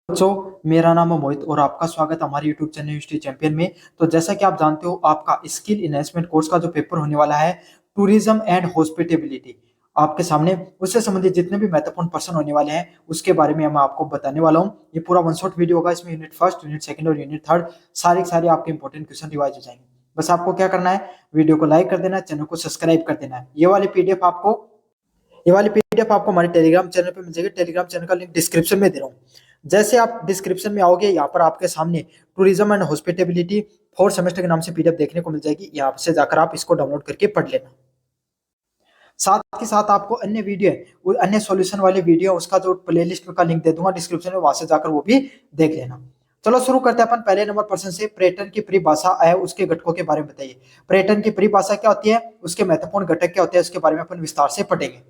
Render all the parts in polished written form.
बच्चों, मेरा नाम है मोहित और आपका स्वागत है हमारे YouTube चैनल हिस्ट्री चैंपियन में। तो जैसा कि आप जानते हो, आपका स्किल इन्हेंसमेंट कोर्स का जो पेपर होने वाला है, टूरिज्म एंड हॉस्पिटेबिलिटी, आपके सामने उससे संबंधित जितने भी महत्वपूर्ण प्रश्न होने वाले हैं उसके बारे में मैं आपको बताने वाला हूँ। ये पूरा वन शॉट वीडियो होगा। इसमें यूनिट फर्स्ट, यूनिट सेकंड और यूनिट थर्ड सारे आपके इंपॉर्टेंट क्वेश्चन रिवाइज हो जाएंगे। बस आपको क्या करना है, वीडियो को लाइक कर देना है, चैनल को सब्सक्राइब कर देना है। ये वाली पीडीएफ आपको हमारे टेलीग्राम चैनल पे मिल जाएगी। टेलीग्राम चैनल का लिंक डिस्क्रिप्शन में दे रहा हूँ। जैसे आप डिस्क्रिप्शन में आओगे, यहाँ पर आपके सामने टूरिज्म एंड हॉस्पिटेबिलिटी फोर्थ सेमेस्टर के नाम से पीडीएफ देखने को मिल जाएगी। यहाँ से जाकर आप इसको डाउनलोड करके पढ़ लेना। साथ के साथ आपको अन्य वीडियो है, वो अन्य सॉल्यूशन वाले वीडियो, उसका जो प्लेलिस्ट का लिंक दे दूंगा डिस्क्रिप्शन में, वहां से जाकर वो भी देख लेना। चलो शुरू करते हैं अपन पहले नंबर प्रश्न से। पर्यटन की परिभाषा है, उसके घटकों के बारे में बताइए। पर्यटन की परिभाषा क्या होती है, उसके महत्वपूर्ण घटक क्या होते हैं, उसके बारे में अपन विस्तार से पढ़ेंगे।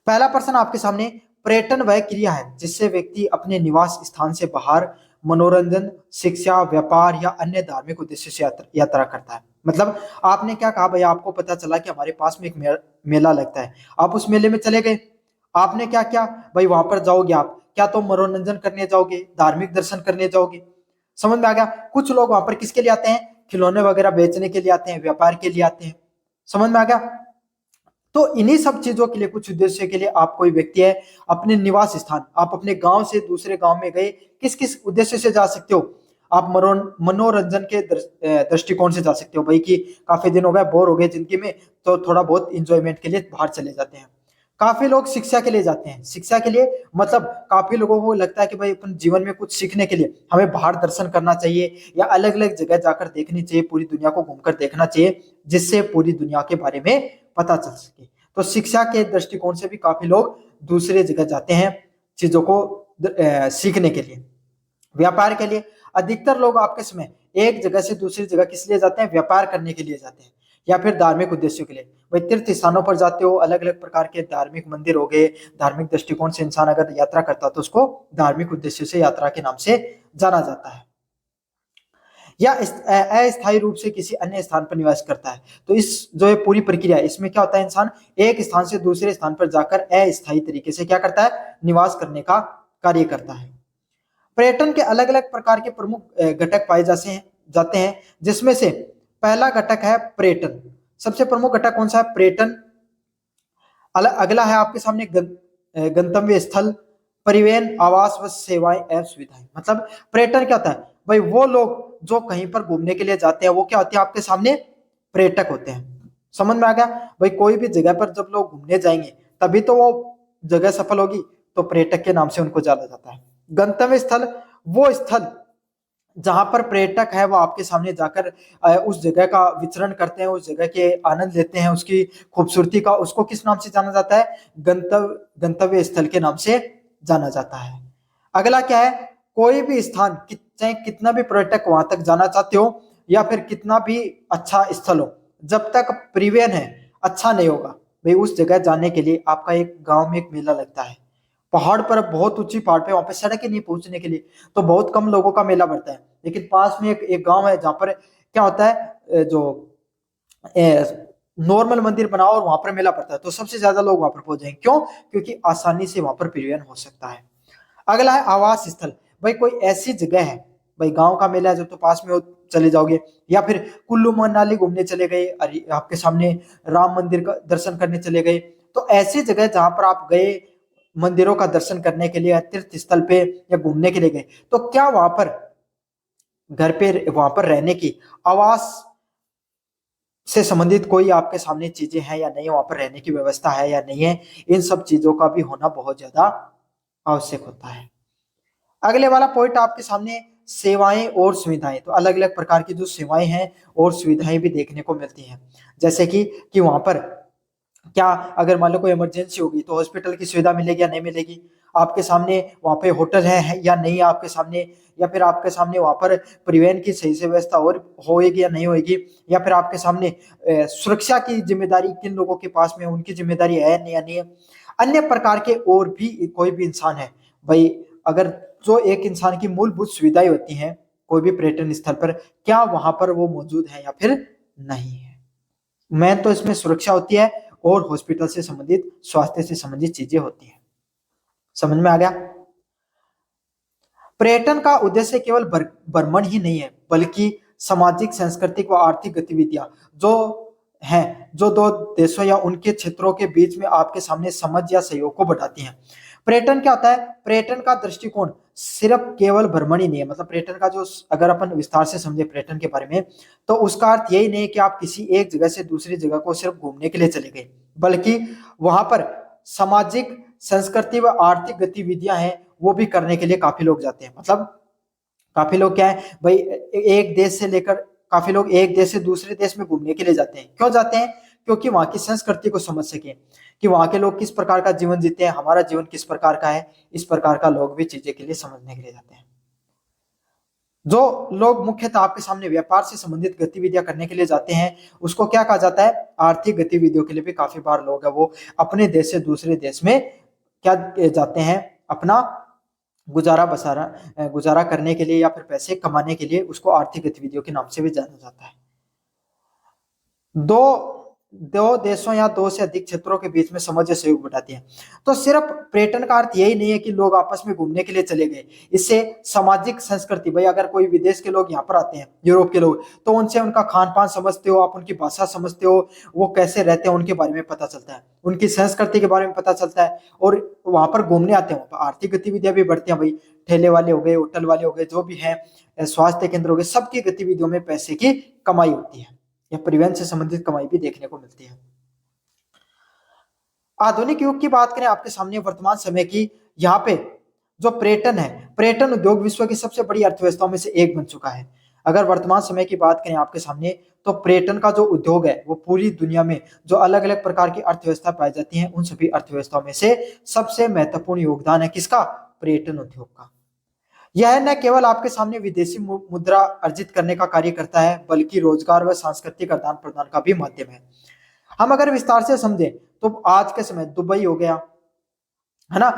पहला प्रश्न आपके सामने, पर्यटन वह क्रिया है जिससे व्यक्ति अपने निवास स्थान से बाहर मनोरंजन, शिक्षा, व्यापार या अन्य धार्मिक उद्देश्य से यात्रा करता है। मतलब आपने क्या कहा, भाई आपको पता चला कि हमारे पास में एक मेला लगता है, आप उस मेले में चले गए। आपने क्या किया, भाई वहां पर जाओगे आप, क्या तो मनोरंजन करने जाओगे, धार्मिक दर्शन करने जाओगे। समझ में आ गया। कुछ लोग वहां पर किसके लिए आते हैं, खिलौने वगैरह बेचने के लिए आते हैं, व्यापार के लिए आते हैं। समझ में आ गया। तो इन्हीं सब चीजों के लिए, कुछ उद्देश्य के लिए आप, कोई व्यक्ति है, अपने निवास स्थान, आप अपने गांव से दूसरे गांव में गए, किस किस उद्देश्य से जा सकते हो। आप मनोरंजन के दृष्टिकोण से जा सकते हो, भाई कि काफी दिन हो गए, बोर हो गए जिंदगी में, तो थोड़ा बहुत इंजॉयमेंट के लिए बाहर चले जाते हैं। काफी लोग शिक्षा के लिए जाते हैं। शिक्षा के लिए मतलब काफी लोगों को लगता है कि भाई अपन जीवन में कुछ सीखने के लिए हमें बाहर दर्शन करना चाहिए, या अलग अलग जगह जाकर देखनी चाहिए, पूरी दुनिया को घूमकर देखना चाहिए, जिससे पूरी दुनिया के बारे में पता चल सके। तो शिक्षा के दृष्टिकोण से भी काफी लोग दूसरे जगह जाते हैं चीजों को सीखने के लिए। व्यापार के लिए अधिकतर लोग आपके समय एक जगह से दूसरी जगह किस लिए जाते हैं, व्यापार करने के लिए जाते हैं, या फिर धार्मिक उद्देश्यों के लिए। भाई तीर्थ स्थानों पर जाते हो, अलग अलग प्रकार के धार्मिक मंदिर हो गए, धार्मिक दृष्टिकोण से इंसान अगर यात्रा करता है तो उसको धार्मिक उद्देश्य से यात्रा के नाम से जाना जाता है। या अस्थायी रूप से किसी अन्य स्थान पर निवास करता है। तो इस जो है पूरी प्रक्रिया, इसमें क्या होता है, इंसान एक स्थान से दूसरे स्थान पर जाकर अस्थायी तरीके से क्या करता है, निवास करने का कार्य करता है। पर्यटन के अलग अलग प्रकार के प्रमुख घटक पाए जाते हैं, जिसमें से पहला घटक है पर्यटन। सबसे प्रमुख घटक कौन सा है, पर्यटन। अगला है आपके सामने गंतव्य स्थल, परिवहन, आवास व सेवाएं एवं सुविधाएं। मतलब पर्यटन क्या होता है, भाई वो लोग जो कहीं पर घूमने के लिए जाते हैं, वो क्या होते हैं, आपके सामने पर्यटक होते हैं। समझ में आ गया। भाई कोई भी जगह पर जब लोग घूमने जाएंगे तभी तो वो जगह सफल होगी, तो पर्यटक के नाम से उनको जाना जाता है। गंतव्य स्थल वो स्थल जहां पर पर्यटक है, वो आपके सामने जाकर उस जगह का विचरण करते हैं, उस जगह के आनंद लेते हैं, उसकी खूबसूरती का, उसको किस नाम से जाना जाता है, गंतव्य स्थल के नाम से जाना जाता है। अगला क्या है, कोई भी स्थान, चाहे कितना भी पर्यटक वहां तक जाना चाहते हो, या फिर कितना भी अच्छा स्थल हो, जब तक परिवहन है अच्छा नहीं होगा, भाई उस जगह जाने के लिए आपका एक गांव में एक मेला लगता है, पहाड़ पर, बहुत ऊंची पहाड़ पे, वहां पे सड़क ही नहीं पहुंचने के लिए, तो बहुत कम लोगों का मेला बढ़ता है। लेकिन पास में एक गांव है जहां पर क्या होता है, जो नॉर्मल मंदिर बनाओ और वहां पर मेला पड़ता है, तो सबसे ज्यादा लोग वहां पर पहुंच जाएंगे। क्यों? क्योंकि आसानी से वहां पर परिवहन हो सकता है। अगला है आवास स्थल। भाई कोई ऐसी जगह है, भाई गांव का मेला है जब तो पास में हो, चले जाओगे, या फिर कुल्लू मनाली घूमने चले गए, आपके सामने राम मंदिर का दर्शन करने चले गए, तो ऐसी जगह जहां पर आप गए मंदिरों का दर्शन करने के लिए, तीर्थ स्थल पे या घूमने के लिए गए, तो क्या वहां पर घर पे, वहां पर रहने की, आवास से संबंधित कोई आपके सामने चीजें हैं या नहीं, वहां पर रहने की व्यवस्था है या नहीं है, इन सब चीजों का भी होना बहुत ज्यादा आवश्यक होता है। अगले वाला पॉइंट आपके सामने, सेवाएं और सुविधाएं। तो अलग अलग प्रकार की जो सेवाएं हैं और सुविधाएं भी देखने को मिलती हैं, जैसे कि वहां पर क्या, अगर मान लो कोई इमरजेंसी होगी तो हॉस्पिटल की सुविधा मिलेगी या नहीं मिलेगी, आपके सामने वहां पे होटल है या नहीं आपके सामने, या फिर आपके सामने वहां पर परिवहन की सही से व्यवस्था और होएगी या नहीं होएगी, या फिर आपके सामने सुरक्षा की जिम्मेदारी किन लोगों के पास में, उनकी जिम्मेदारी है नहीं या नहीं है। अन्य प्रकार के और भी कोई भी इंसान है, भाई अगर जो एक इंसान की मूलभूत सुविधाएं होती हैं कोई भी पर्यटन स्थल पर, क्या वहां पर वो मौजूद है या फिर नहीं है। मेन तो इसमें सुरक्षा होती है और हॉस्पिटल से संबंधित, स्वास्थ्य से संबंधित चीजें होती हैं। समझ में आ गया। पर्यटन का उद्देश्य केवल भ्रमण ही नहीं है, बल्कि सामाजिक, सांस्कृतिक व आर्थिक गतिविधियां जो हैं, जो दो देशों या उनके क्षेत्रों के बीच में आपके सामने समझ या सहयोग को बढ़ाती हैं। पर्यटन क्या होता है? पर्यटन का दृष्टिकोण सिर्फ केवल भ्रमण ही नहीं है। मतलब पर्यटन का जो, अगर अपन विस्तार से समझे पर्यटन के बारे में, तो उसका अर्थ यही नहीं है कि आप किसी एक जगह से दूसरी जगह को सिर्फ घूमने के लिए चले गए, बल्कि वहां पर सामाजिक, संस्कृति व आर्थिक गतिविधियां हैं, वो भी करने के लिए काफी लोग जाते हैं। मतलब काफी लोग क्या है भाई, एक देश से लेकर काफी लोग एक देश से दूसरे देश में घूमने के लिए जाते हैं। क्यों जाते हैं? क्योंकि वहां की संस्कृति को समझ सके, कि वहां के लोग किस प्रकार का जीवन जीते हैं, हमारा जीवन किस प्रकार का है, इस प्रकार का लोग भी चीजें के लिए समझने के लिए जाते हैं। जो लोग मुख्यतः आपके सामने व्यापार से संबंधित गतिविधियां करने के लिए जाते हैं, उसको क्या कहा जाता है? आर्थिक गतिविधियों के लिए भी काफी बार लोग है वो अपने देश से दूसरे देश में क्या जाते हैं, अपना गुजारा करने के लिए या फिर पैसे कमाने के लिए, उसको आर्थिक गतिविधियों के नाम से भी जाना जाता है। दो दो देशों या दो से अधिक क्षेत्रों के बीच में समझ या सहयोग बढ़ाती है। तो सिर्फ पर्यटन का अर्थ यही नहीं है कि लोग आपस में घूमने के लिए चले गए। इससे सामाजिक संस्कृति, भाई अगर कोई विदेश के लोग यहाँ पर आते हैं, यूरोप के लोग, तो उनसे उनका खान पान समझते हो, आप उनकी भाषा समझते हो, वो कैसे रहते हैं उनके बारे में पता चलता है, उनकी संस्कृति के बारे में पता चलता है। और वहां पर घूमने आते हैं, आर्थिक गतिविधियां भी बढ़ती हैं। भाई ठेले वाले हो गए, होटल वाले हो गए, जो भी है, स्वास्थ्य केंद्र हो गए, सबकी गतिविधियों में पैसे की कमाई होती है, या परिवहन से संबंधित कमाई भी देखने को मिलती है। आधुनिक युग की बात करें आपके सामने, वर्तमान समय की, यहाँ पे जो पर्यटन है, पर्यटन उद्योग विश्व की सबसे बड़ी अर्थव्यवस्थाओं में से एक बन चुका है। अगर वर्तमान समय की बात करें आपके सामने, तो पर्यटन का जो उद्योग है वो पूरी दुनिया में जो अलग अलग प्रकार की अर्थव्यवस्था पाई जाती है, उन सभी अर्थव्यवस्थाओं में से सबसे महत्वपूर्ण योगदान है किसका? पर्यटन उद्योग का। यह न केवल आपके सामने विदेशी मुद्रा अर्जित करने का कार्य करता है, बल्कि रोजगार व सांस्कृतिक आदान प्रदान का भी माध्यम है। हम अगर विस्तार से समझें, तो आज के समय दुबई हो गया, है ना,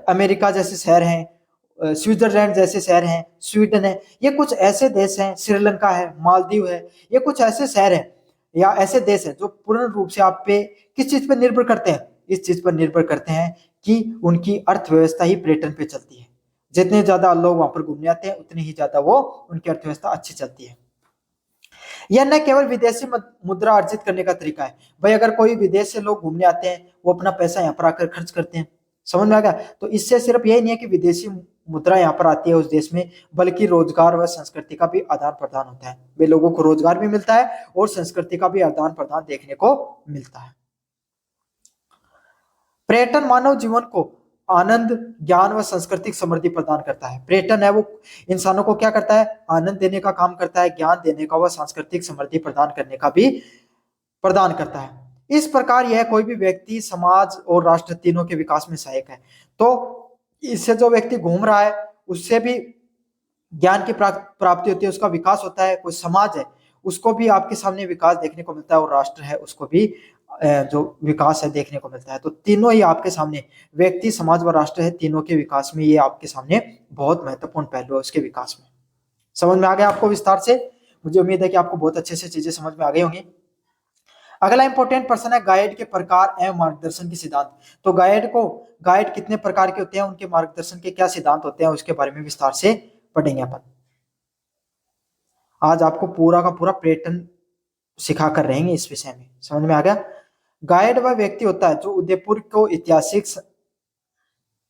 अमेरिका जैसे शहर हैं, स्विट्जरलैंड जैसे शहर हैं, स्वीडन है, ये कुछ ऐसे देश हैं, श्रीलंका है, मालदीव है, ये कुछ ऐसे शहर हैं या ऐसे देश हैं जो पूर्ण रूप से आप पे किस चीज पर निर्भर करते हैं? इस चीज पर निर्भर करते हैं कि उनकी अर्थव्यवस्था ही पर्यटन पे चलती है। जितने ज्यादा लोग वहां पर घूमने आते हैं, उतनी ही ज्यादा वो उनकी अर्थव्यवस्था अच्छी चलती है। यह न केवल विदेशी मुद्रा अर्जित करने का तरीका है, भाई अगर कोई विदेश से लोग घूमने आते हैं, वो अपना पैसा यहाँ पर आकर खर्च करते हैं। समझ में आ गया? तो इससे सिर्फ यही नहीं है कि विदेशी मुद्रा यहाँ पर आती है उस देश में, बल्कि रोजगार व संस्कृति का भी आदान प्रदान होता है। वे लोगों को रोजगार भी मिलता है और संस्कृति का भी आदान प्रदान देखने को मिलता है। पर्यटन मानव जीवन को आनंद, ज्ञान व सांस्कृतिक समृद्धि प्रदान करता है। पर्यटन है वो इंसानों को क्या करता है? आनंद देने का काम करता है, ज्ञान देने का व सांस्कृतिक समृद्धि प्रदान करने का भी प्रदान करता है। इस प्रकार यह कोई भी व्यक्ति, समाज और राष्ट्र तीनों के विकास में सहायक है। तो इससे जो व्यक्ति घूम रहा है, उससे भी ज्ञान की प्राप्ति होती है, उसका विकास होता है। कोई समाज है, उसको भी आपके सामने विकास देखने को मिलता है, और राष्ट्र है, उसको भी जो विकास है देखने को मिलता है। तो तीनों ही आपके सामने, व्यक्ति, समाज व राष्ट्र है, तीनों के विकास में ये आपके सामने बहुत महत्वपूर्ण पहलू है उसके विकास में। समझ में आ गया आपको विस्तार से? मुझे उम्मीद है कि आपको बहुत अच्छे से चीजें समझ में आ गई होंगी। अगला इंपॉर्टेंट पर्सन है गाइड के प्रकार एवं मार्गदर्शन के सिद्धांत। तो गाइड कितने प्रकार के होते हैं, उनके मार्गदर्शन के क्या सिद्धांत होते हैं, उसके बारे में विस्तार से पढ़ेंगे अपन। आज आपको पूरा का पूरा पर्यटन सिखा कर रहेंगे इस विषय में। समझ में आ गया? गाइड वह व्यक्ति होता है जो उदयपुर को ऐतिहासिक,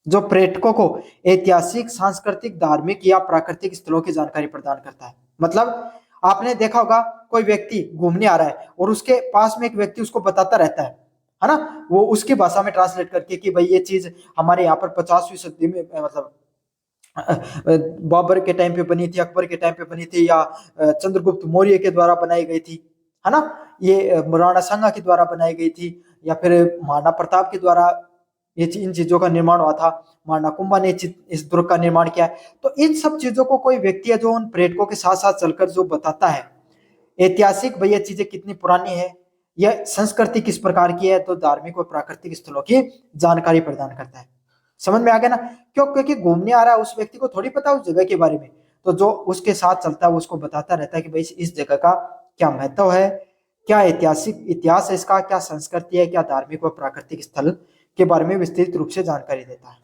जो पर्यटकों को ऐतिहासिक, सांस्कृतिक, धार्मिक या प्राकृतिक स्थलों की जानकारी प्रदान करता है। मतलब आपने देखा होगा, कोई व्यक्ति घूमने आ रहा है और उसके पास में एक व्यक्ति उसको बताता रहता है ना, वो उसकी भाषा में ट्रांसलेट करके कि भाई ये चीज हमारे यहाँ पर 50वीं सदी में, मतलब बाबर के टाइम पे बनी थी, अकबर के टाइम पे बनी थी, या चंद्रगुप्त मौर्य के द्वारा बनाई गई थी, है ना, ये राणा सांगा के द्वारा बनाई गई थी, या फिर महाराणा प्रताप के द्वारा ये इन चीजों का निर्माण हुआ था, महाराणा कुंभा ने इस दुर्ग का निर्माण किया है। तो इन सब चीजों को कोई व्यक्ति है जो उन पर्यटकों के साथ साथ चलकर जो बताता है, ऐतिहासिक भाई ये चीजें कितनी पुरानी है, यह संस्कृति किस प्रकार की है, तो धार्मिक और प्राकृतिक स्थलों की जानकारी प्रदान करता है। समझ में आ गया ना? क्यों? क्योंकि घूमने आ रहा है उस व्यक्ति को थोड़ी पता उस जगह के बारे में, तो जो उसके साथ चलता है वो उसको बताता रहता है कि भाई इस जगह का क्या महत्व है, क्या ऐतिहासिक इतिहास है इसका, क्या संस्कृति है, क्या धार्मिक व प्राकृतिक स्थल के बारे में विस्तृत रूप से जानकारी देता है।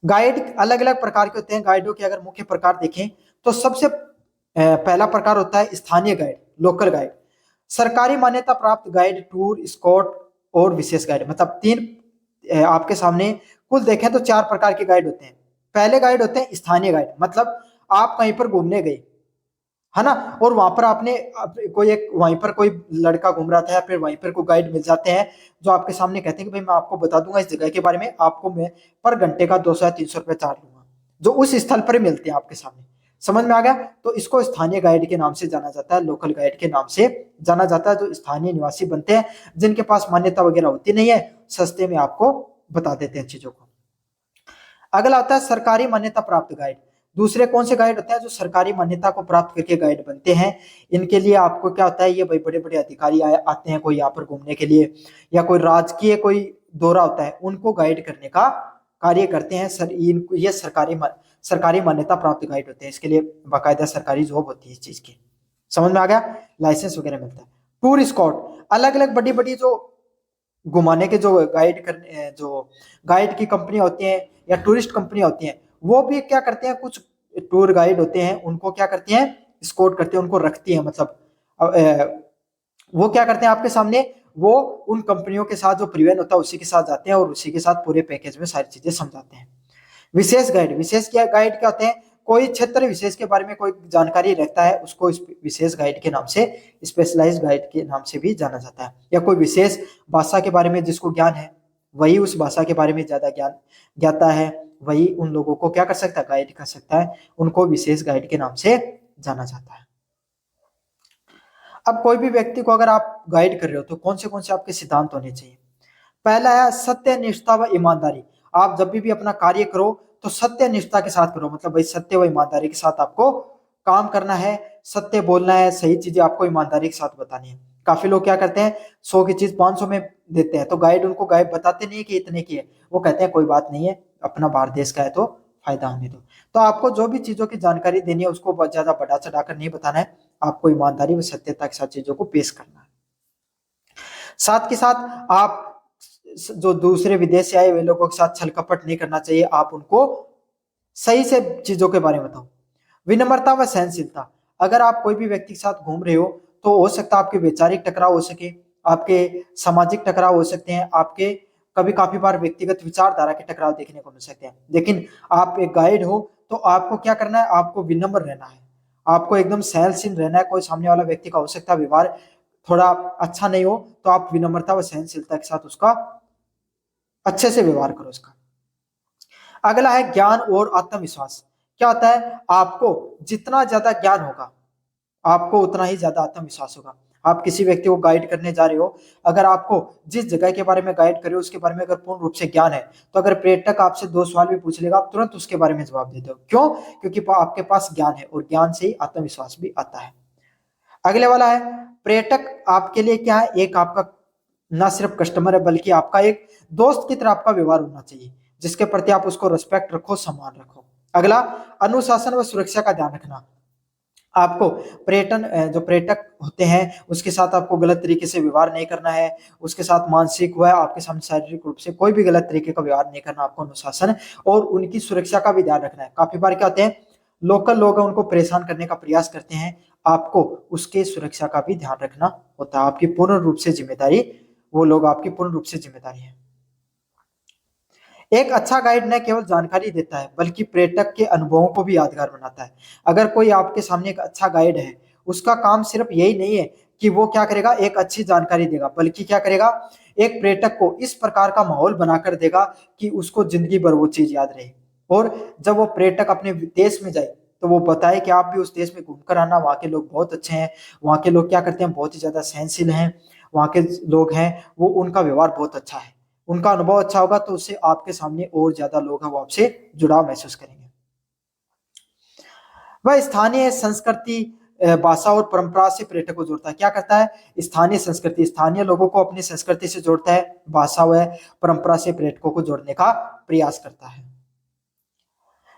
गाइड अलग अलग प्रकार के होते हैं। गाइडों के अगर मुख्य प्रकार देखें तो सबसे पहला प्रकार होता है स्थानीय गाइड, लोकल गाइड। सरकारी मान्यता प्राप्त गाइड, टूर स्कॉट और विशेष गाइड, मतलब तीन आपके सामने कुल देखें तो चार प्रकार के गाइड होते हैं। पहले गाइड होते हैं स्थानीय गाइड, मतलब आप कहीं पर घूमने गए है ना, और वहां पर आपने कोई एक वहीं पर कोई लड़का घूम रहा था या फिर वहीं पर कोई गाइड मिल जाते हैं जो आपके सामने कहते हैं कि भाई मैं आपको बता दूंगा इस जगह के बारे में, आपको मैं पर घंटे का 200 या 300 रुपये चार्ज लूंगा, जो उस स्थल पर मिलते हैं आपके सामने। समझ में आ गया? तो इसको स्थानीय गाइड के नाम से जाना जाता है, लोकल गाइड के नाम से जाना जाता है, जो स्थानीय निवासी बनते हैं, जिनके पास मान्यता वगैरह होती नहीं है, सस्ते में आपको बता देते हैं चीजों को। अगला आता है सरकारी मान्यता प्राप्त गाइड। दूसरे कौन से गाइड होते हैं? जो सरकारी मान्यता को प्राप्त करके गाइड बनते हैं। इनके लिए आपको क्या होता है, ये भाई बड़े बड़े अधिकारी आते हैं कोई यहाँ पर घूमने के लिए, या कोई राजकीय कोई दौरा होता है, उनको गाइड करने का कार्य करते हैं। ये सरकारी मान्यता प्राप्त गाइड होते हैं। इसके लिए बाकायदा सरकारी जॉब होती है इस चीज की। समझ में आ गया? लाइसेंस वगैरह मिलता है। टूर स्कॉट, अलग अलग बड़ी बड़ी जो घुमाने के जो गाइड की कंपनी होती हैं या टूरिस्ट कंपनी होती हैं, वो भी क्या करते हैं, कुछ टूर गाइड होते हैं उनको क्या करते हैं, स्कॉट करते हैं, उनको रखती हैं। मतलब वो क्या करते हैं आपके सामने, वो उन कंपनियों के साथ जो परिवहन होता है उसी के साथ जाते हैं और उसी के साथ पूरे पैकेज में सारी चीजें समझाते हैं। विशेष गाइड, विशेष क्या गाइड क्या होते हैं, कोई क्षेत्र विशेष के बारे में कोई जानकारी रखता है, उसको विशेष गाइड के नाम से, स्पेशलाइज्ड गाइड के नाम से भी जाना जाता है। या कोई विशेष भाषा के बारे में जिसको ज्ञान है, वही उस भाषा के बारे में ज्यादा ज्ञान ज्ञाता है, वही उन लोगों को क्या कर सकता है, गाइड कर सकता है, उनको विशेष गाइड के नाम से जाना जाता है। अब कोई भी व्यक्ति को अगर आप गाइड कर रहे हो तो कौन से आपके सिद्धांत होने चाहिए? पहला है सत्य, निष्ठा व ईमानदारी। आप जब भी अपना कार्य करो तो सत्य निष्ठा के साथ करो, मतलब भाई सत्य व ईमानदारी के साथ आपको काम करना है, सत्य बोलना है, सही चीजें आपको ईमानदारी के साथ बतानी है। काफी लोग क्या करते हैं, 100 की चीज 500 में देते हैं, तो गाइड उनको गाइड बताते नहीं है कि इतने की है, वो कहते हैं कोई बात नहीं है, अपना भारत देश का है तो फायदा होने दो। तो आपको जो भी चीजों की जानकारी देनी है उसको बहुत ज्यादा बढ़ा चढ़ाकर नहीं बताना है, आपको ईमानदारी व सत्यता के साथ चीजों को पेश करना है। साथ के साथ आप जो दूसरे विदेश से आए हुए लोगों के साथ छल कपट नहीं करना चाहिए, आप उनको सही से चीजों के बारे में बताओ। विनम्रता व सहनशीलता, अगर आप कोई भी व्यक्ति के साथ घूम रहे हो तो हो सकता है आपके वैचारिक टकराव हो सके, आपके सामाजिक टकराव हो सकते हैं, आपके कभी काफी बार व्यक्तिगत विचारधारा के टकराव देखने को मिल सकते हैं। लेकिन आप एक गाइड हो तो आपको क्या करना है, आपको विनम्र रहना है, आपको एकदम सहनशील रहना है। कोई सामने वाला व्यक्ति का हो सकता है व्यवहार थोड़ा अच्छा नहीं हो, तो आप विनम्रता व सहनशीलता के साथ उसका अच्छे से व्यवहार करो उसका। अगला है ज्ञान और आत्मविश्वास। क्या होता है, आपको जितना ज्यादा ज्ञान होगा आपको उतना ही ज्यादा आत्मविश्वास होगा। आप किसी व्यक्ति को गाइड करने जा रहे हो, अगर आपको जिस जगह के बारे में गाइड कर रहे हो उसके बारे में अगर पूर्ण रूप से ज्ञान है, तो अगर पर्यटक आपसे 2 सवाल भी पूछ लेगा आप तुरंत उसके बारे में जवाब देते हो। क्यों? क्योंकि आपके पास ज्ञान है और ज्ञान से ही आत्मविश्वास भी आता है। अगले वाला है पर्यटक आपके लिए क्या है, एक आपका ना सिर्फ कस्टमर है बल्कि आपका एक दोस्त की तरह आपका व्यवहार होना चाहिए, जिसके प्रति आप उसको रिस्पेक्ट रखो, सम्मान रखो। अगला अनुशासन व सुरक्षा का ध्यान रखना। आपको जो पर्यटक होते हैं उसके साथ आपको गलत तरीके से व्यवहार नहीं करना है, उसके साथ मानसिक व आपके सामने शारीरिक रूप से कोई भी गलत तरीके का व्यवहार नहीं करना, आपको अनुशासन और उनकी सुरक्षा का भी ध्यान रखना है। काफी बार क्या होते हैं, लोकल लोग हैं उनको परेशान करने का प्रयास करते हैं, आपको उसके सुरक्षा का भी ध्यान रखना होता है। आपकी पूर्ण रूप से जिम्मेदारी, वो लोग आपकी पूर्ण रूप से जिम्मेदारी है। एक अच्छा गाइड न केवल जानकारी देता है बल्कि पर्यटक के अनुभवों को भी यादगार बनाता है। अगर कोई आपके सामने एक अच्छा गाइड है, उसका काम सिर्फ यही नहीं है कि वो क्या करेगा, एक अच्छी जानकारी देगा, बल्कि क्या करेगा, एक पर्यटक को इस प्रकार का माहौल बनाकर देगा कि उसको जिंदगी भर वो चीज याद रहे। और जब वो पर्यटक अपने देश में जाए तो वो बताए कि आप भी उस देश में घूमकर आना, वहाँ के लोग बहुत अच्छे हैं, वहाँ के लोग क्या करते हैं, बहुत ही ज्यादा सहनशील हैं, वहाँ के लोग हैं वो उनका व्यवहार बहुत अच्छा है, उनका अनुभव अच्छा होगा, तो उससे आपके सामने और ज्यादा लोग हैं वो आपसे जुड़ाव महसूस करेंगे। वह स्थानीय संस्कृति, भाषा और परंपरा से पर्यटक को जोड़ता है। क्या करता है, स्थानीय संस्कृति, स्थानीय लोगों को अपनी संस्कृति से जोड़ता है, भाषा व परंपरा से पर्यटकों को जोड़ने का प्रयास करता है।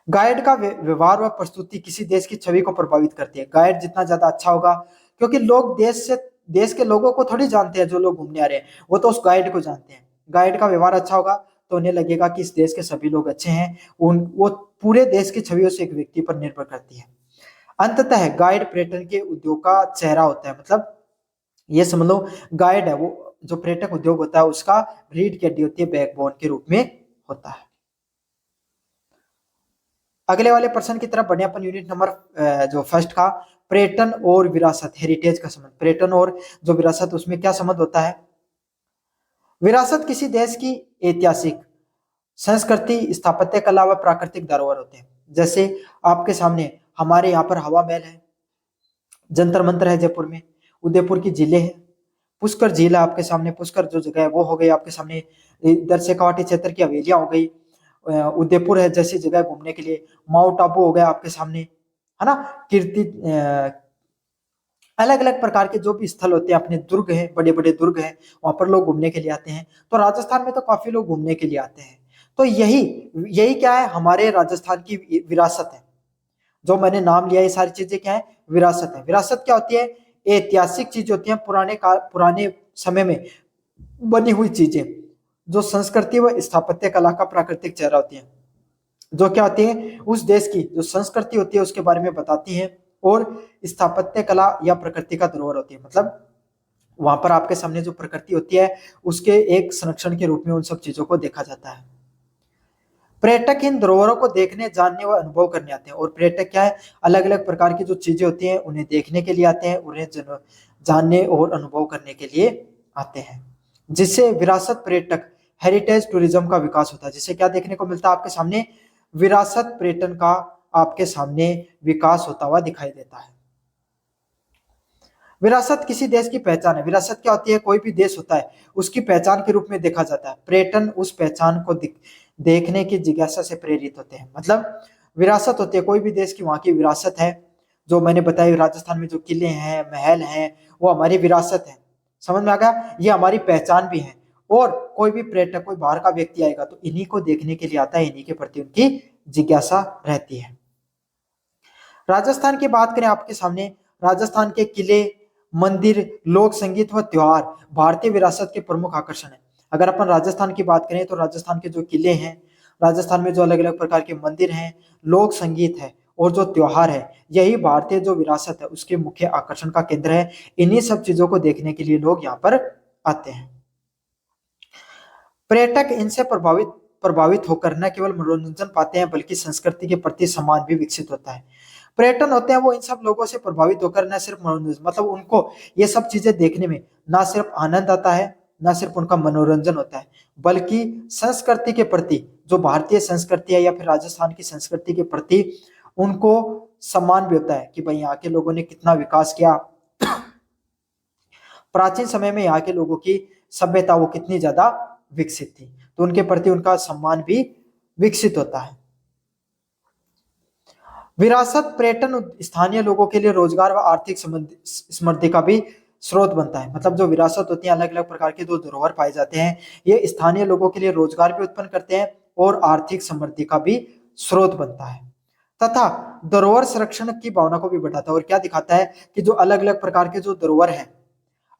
गाइड का व्यवहार व प्रस्तुति किसी देश की छवि को प्रभावित करती है। गाइड जितना ज्यादा अच्छा होगा, क्योंकि लोग देश के लोगों को थोड़ी जानते हैं, जो लोग घूमने आ रहे हैं वो तो उस गाइड को जानते हैं। गाइड का व्यवहार अच्छा होगा तो उन्हें लगेगा कि इस देश के सभी लोग अच्छे हैं। वो पूरे देश की छवि उस एक व्यक्ति पर निर्भर करती है। अंततः गाइड पर्यटन के उद्योग का चेहरा होता है। मतलब ये समझ लो, गाइड है वो, जो पर्यटक उद्योग होता है उसका रीढ़ की हड्डी होती है, बैकबोन के रूप में होता है। अगले वाले प्रश्न की तरफ बढ़े अपन। यूनिट नंबर जो फर्स्ट का, पर्यटन और विरासत, हेरिटेज का संबंध। पर्यटन और जो विरासत, उसमें क्या संबंध होता है? विरासत किसी देश की ऐतिहासिक संस्कृति, स्थापत्य कला व प्राकृतिक धरोहर होते हैं। जैसे आपके सामने हमारे यहाँ पर हवा महल है, जंतर मंतर है जयपुर में, उदयपुर की झीलें हैं, पुष्कर झील है आपके सामने, पुष्कर जो जगह है वो हो गई आपके सामने, इधर से कावटी क्षेत्र की हवेलियां हो गई, उदयपुर है जैसी जगह घूमने के लिए, माउंट आबू हो गया आपके सामने, है ना, कीर्ति, अलग अलग प्रकार के जो भी स्थल होते हैं, अपने दुर्ग हैं, बड़े बड़े दुर्ग हैं, वहां पर लोग घूमने के लिए आते हैं। तो राजस्थान में तो काफी लोग घूमने के लिए आते हैं। तो यही यही क्या है, हमारे राजस्थान की विरासत है। जो मैंने नाम लिया, ये सारी चीजें क्या है, विरासत है। विरासत क्या होती है? ऐतिहासिक चीज होती है, पुराने समय में बनी हुई चीजें, जो संस्कृति व स्थापत्य कला का प्राकृतिक चेहरा होती है, जो क्या होती है, उस देश की जो संस्कृति होती है उसके बारे में बताती है, और स्थापत्य कला या प्रकृति का धरोहर होती है। मतलब वहां पर आपके सामने जो प्रकृति होती है उसके एक संरक्षण के रूप में उन सब चीजों को देखा जाता है। पर्यटक इन धरोहरों को देखने, जानने व अनुभव करने आते हैं। और पर्यटक क्या है, अलग अलग प्रकार की जो चीजें होती हैं उन्हें देखने के लिए आते हैं, उन्हें जानने और अनुभव करने के लिए आते हैं, जिससे विरासत पर्यटक, हेरिटेज टूरिज्म का विकास होता है। जिससे क्या देखने को मिलता है आपके सामने, विरासत पर्यटन का आपके सामने विकास होता हुआ दिखाई देता है। विरासत किसी देश की पहचान है। विरासत क्या होती है, कोई भी देश होता है उसकी पहचान के रूप में देखा जाता है। पर्यटन उस पहचान को देखने की जिज्ञासा से प्रेरित होते हैं। मतलब विरासत होती है कोई भी देश की, वहां की विरासत है। जो मैंने बताया, राजस्थान में जो किले हैं, महल हैं, वो हमारी विरासत है। समझ में आ गया? ये हमारी पहचान भी है। और कोई भी पर्यटक, कोई बाहर का व्यक्ति आएगा तो इन्हीं को देखने के लिए आता है, इन्हीं के प्रति उनकी जिज्ञासा रहती है। राजस्थान की बात करें आपके सामने, राजस्थान के किले, मंदिर, लोक संगीत व त्योहार भारतीय विरासत के प्रमुख आकर्षण है। अगर अपन राजस्थान की बात करें तो राजस्थान के जो किले हैं, राजस्थान में जो अलग अलग प्रकार के मंदिर हैं, लोक संगीत है और जो त्योहार है, यही भारतीय जो विरासत है उसके मुख्य आकर्षण का केंद्र है। इन्हीं सब चीजों को देखने के लिए लोग यहाँ पर आते हैं। पर्यटक इनसे प्रभावित होकर न केवल मनोरंजन पाते हैं बल्कि संस्कृति के प्रति सम्मान भी विकसित होता है। पर्यटन होते हैं वो इन सब लोगों से प्रभावित होकर न सिर्फ मनोरंजन, मतलब उनको ये सब चीजें देखने में ना सिर्फ आनंद आता है, ना सिर्फ उनका मनोरंजन होता है, बल्कि संस्कृति के प्रति, जो भारतीय संस्कृति है या फिर राजस्थान की संस्कृति के प्रति उनको सम्मान भी होता है कि भाई यहाँ के लोगों ने कितना विकास किया। प्राचीन समय में यहाँ के लोगों की सभ्यता वो कितनी ज्यादा विकसित थी, तो उनके प्रति उनका सम्मान भी विकसित होता है। विरासत पर्यटन स्थानीय लोगों के लिए रोजगार व आर्थिक समृद्धि का भी स्रोत बनता है। मतलब जो विरासत होती है, अलग अलग प्रकार के जो धरोहर पाए जाते हैं, ये स्थानीय लोगों के लिए रोजगार भी उत्पन्न करते हैं और आर्थिक समृद्धि का भी स्रोत बनता है, तथा धरोहर संरक्षण की भावना को भी बढ़ाता है। और क्या दिखाता है कि जो अलग अलग प्रकार के जो धरोहर है,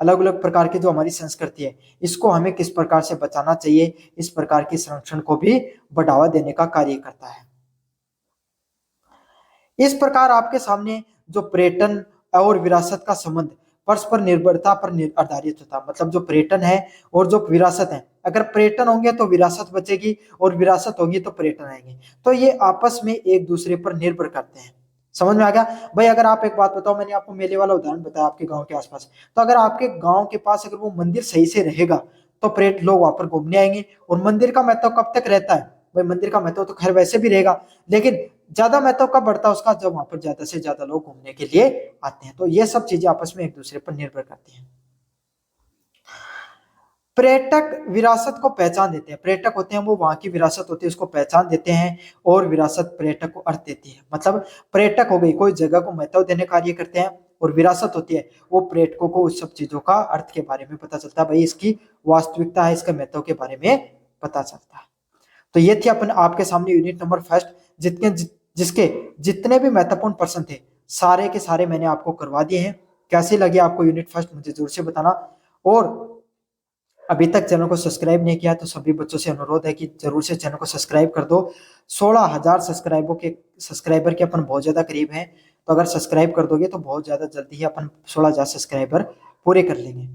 अलग अलग प्रकार की जो हमारी संस्कृति है, इसको हमें किस प्रकार से बचाना चाहिए, इस प्रकार की संरक्षण को भी बढ़ावा देने का कार्य करता है। इस प्रकार आपके सामने जो पर्यटन और विरासत का संबंध परस्पर निर्भरता पर आधारित होता है। मतलब जो पर्यटन है और जो विरासत है, अगर पर्यटन होंगे तो विरासत बचेगी और विरासत होगी तो पर्यटन आएंगे, तो ये आपस में एक दूसरे पर निर्भर करते हैं। समझ में आ गया भाई? अगर आप एक बात बताओ, मैंने आपको मेले वाला उदाहरण बताया आपके गांव के आसपास, तो अगर आपके गांव के पास अगर वो मंदिर सही से रहेगा तो पर्यटक लोग वहां पर घूमने आएंगे। और मंदिर का महत्व कब तक रहता है भाई? मंदिर का महत्व तो खैर वैसे भी रहेगा, लेकिन ज्यादा महत्व कब बढ़ता है उसका, जब वहां पर ज्यादा से ज्यादा लोग घूमने के लिए आते हैं। तो ये सब चीजें आपस में एक दूसरे पर निर्भर करती हैं। पर्यटक विरासत को पहचान देते हैं। पर्यटक होते हैं वो वहां की विरासत होती है उसको पहचान देते हैं, और विरासत पर्यटक को अर्थ देती है। मतलब पर्यटक हो गई, कोई जगह को महत्व देने कार्य करते हैं, और विरासत होती है वो पर्यटकों को उस सब चीजों का अर्थ के बारे में पता चलता है, भाई इसकी वास्तविकता है, इसके महत्व के बारे में पता चलता है। तो ये थी अपन आपके सामने यूनिट नंबर फर्स्ट, जिसके जितने भी महत्वपूर्ण प्रश्न थे सारे के सारे मैंने आपको करवा दिए हैं। कैसे लगे आपको यूनिट फर्स्ट, मुझे जरूर से बताना। और अभी तक चैनल को सब्सक्राइब नहीं किया तो सभी बच्चों से अनुरोध है कि जरूर से चैनल को सब्सक्राइब कर दो। 16,000 सब्सक्राइबर के अपन बहुत ज्यादा करीब हैं, तो अगर सब्सक्राइब कर दोगे तो बहुत ज्यादा जल्दी ही अपन 16,000 सब्सक्राइबर पूरे कर लेंगे।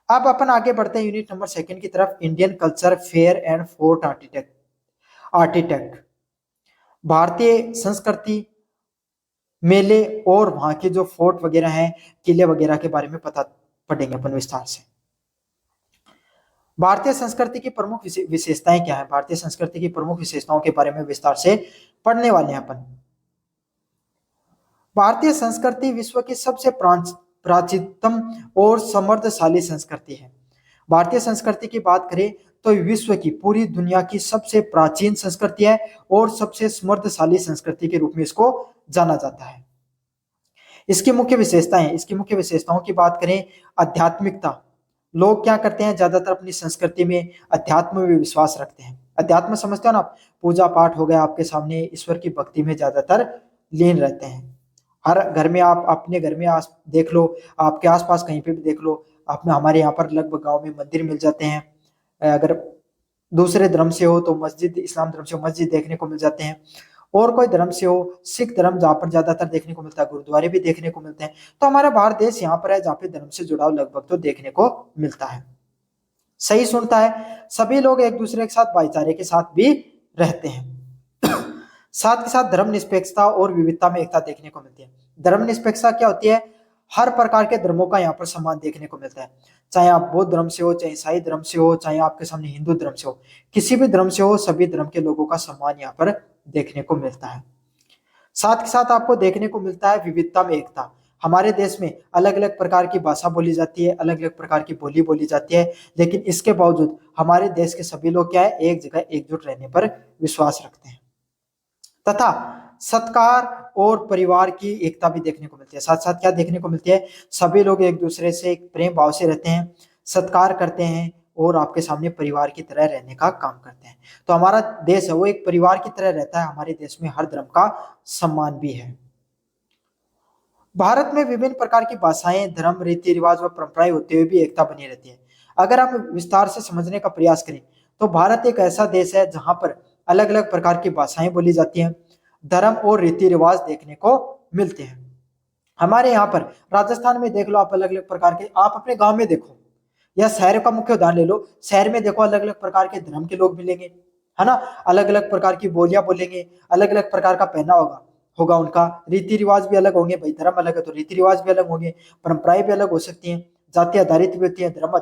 अब अपन आगे बढ़ते हैं यूनिट नंबर 2 की तरफ, Indian culture fair and fort architect. भारतीय संस्कृति, मेले और वहां के जो फोर्ट वगैरह हैं, किले वगैरह के बारे में पता पढ़ेंगे अपन विस्तार से। भारतीय संस्कृति की प्रमुख विशेषताएं क्या है, भारतीय संस्कृति की प्रमुख विशेषताओं के बारे में विस्तार से पढ़ने वाले हैं अपन। भारतीय संस्कृति विश्व की सबसे प्राचीनतम और समृद्धशाली संस्कृति है। भारतीय संस्कृति की बात करें तो विश्व की, पूरी दुनिया की सबसे प्राचीन संस्कृति है और सबसे समृद्धशाली संस्कृति के रूप में इसको जाना जाता है। इसकी मुख्य विशेषताओं की बात करें, आध्यात्मिकता। लोग क्या करते हैं, ज्यादातर अपनी संस्कृति में अध्यात्म में विश्वास रखते हैं। अध्यात्म समझते हो ना, पूजा पाठ हो गया आपके सामने, ईश्वर की भक्ति में ज्यादातर लीन रहते हैं। हर घर में, आप अपने घर में देख लो, आपके आसपास कहीं पे भी देख लो, आप में हमारे यहाँ पर लगभग गांव में मंदिर मिल जाते हैं। अगर दूसरे धर्म से हो तो मस्जिद, इस्लाम धर्म से हो मस्जिद देखने को मिल जाते हैं, और कोई धर्म से हो, सिख धर्म जहाँ पर ज्यादातर देखने को मिलता है, गुरुद्वारे भी देखने को मिलते हैं। तो हमारा भारत देश यहाँ पर है जहाँ पे धर्म से जुड़ाव लगभग तो देखने को मिलता है। सही सुनता है, सभी लोग एक दूसरे के साथ भाईचारे के साथ भी रहते हैं। साथ के साथ धर्म निरपेक्षता और विविधता में एकता देखने को मिलती है। धर्म निरपेक्षता क्या होती है, हर प्रकार के धर्मों का यहाँ पर सम्मान देखने को मिलता है, चाहे आप बौद्ध धर्म से हो, चाहे ईसाई धर्म से हो, चाहे आपके सामने हिंदू धर्म से हो, किसी भी धर्म से हो, सभी धर्म के लोगों का सम्मान यहाँ पर देखने को मिलता है। साथ के साथ आपको देखने को मिलता है विविधता में एकता। हमारे देश में अलग अलग प्रकार की भाषा बोली जाती है, अलग अलग प्रकार की बोली बोली जाती है, लेकिन इसके बावजूद हमारे देश के सभी लोग क्या है, एक जगह एकजुट रहने पर विश्वास रखते हैं तथा सत्कार और परिवार की एकता भी देखने को मिलती है। साथ साथ क्या देखने को मिलती है, सभी लोग एक दूसरे से एक प्रेम भाव से रहते हैं, सत्कार करते हैं और आपके सामने परिवार की तरह रहने का काम करते हैं। तो हमारा देश है वो एक परिवार की तरह रहता है। हमारे देश में हर धर्म का सम्मान भी है। भारत में विभिन्न प्रकार की भाषाएं, धर्म, रीति रिवाज व परंपराएं होते हुए भी एकता बनी रहती है। अगर हम विस्तार से समझने का प्रयास करें तो भारत एक ऐसा देश है जहां पर अलग अलग प्रकार की भाषाएं बोली जाती हैं, धर्म और रीति रिवाज देखने को मिलते हैं। हमारे यहाँ पर राजस्थान में देख लो आप, अलग अलग प्रकार के, आप अपने गांव में देखो या शहर का मुख्य उदाहरण ले लो, शहर में देखो अलग अलग प्रकार के धर्म के लोग मिलेंगे, है ना, अलग अलग प्रकार की बोलियां बोलेंगे, अलग अलग प्रकार का पहना होगा उनका, रीति रिवाज भी अलग होंगे। भाई धर्म अलग है तो रीति रिवाज भी अलग होंगे, परंपराएं भी अलग हो सकती हैं, जाति आधारित भी होती है, धर्म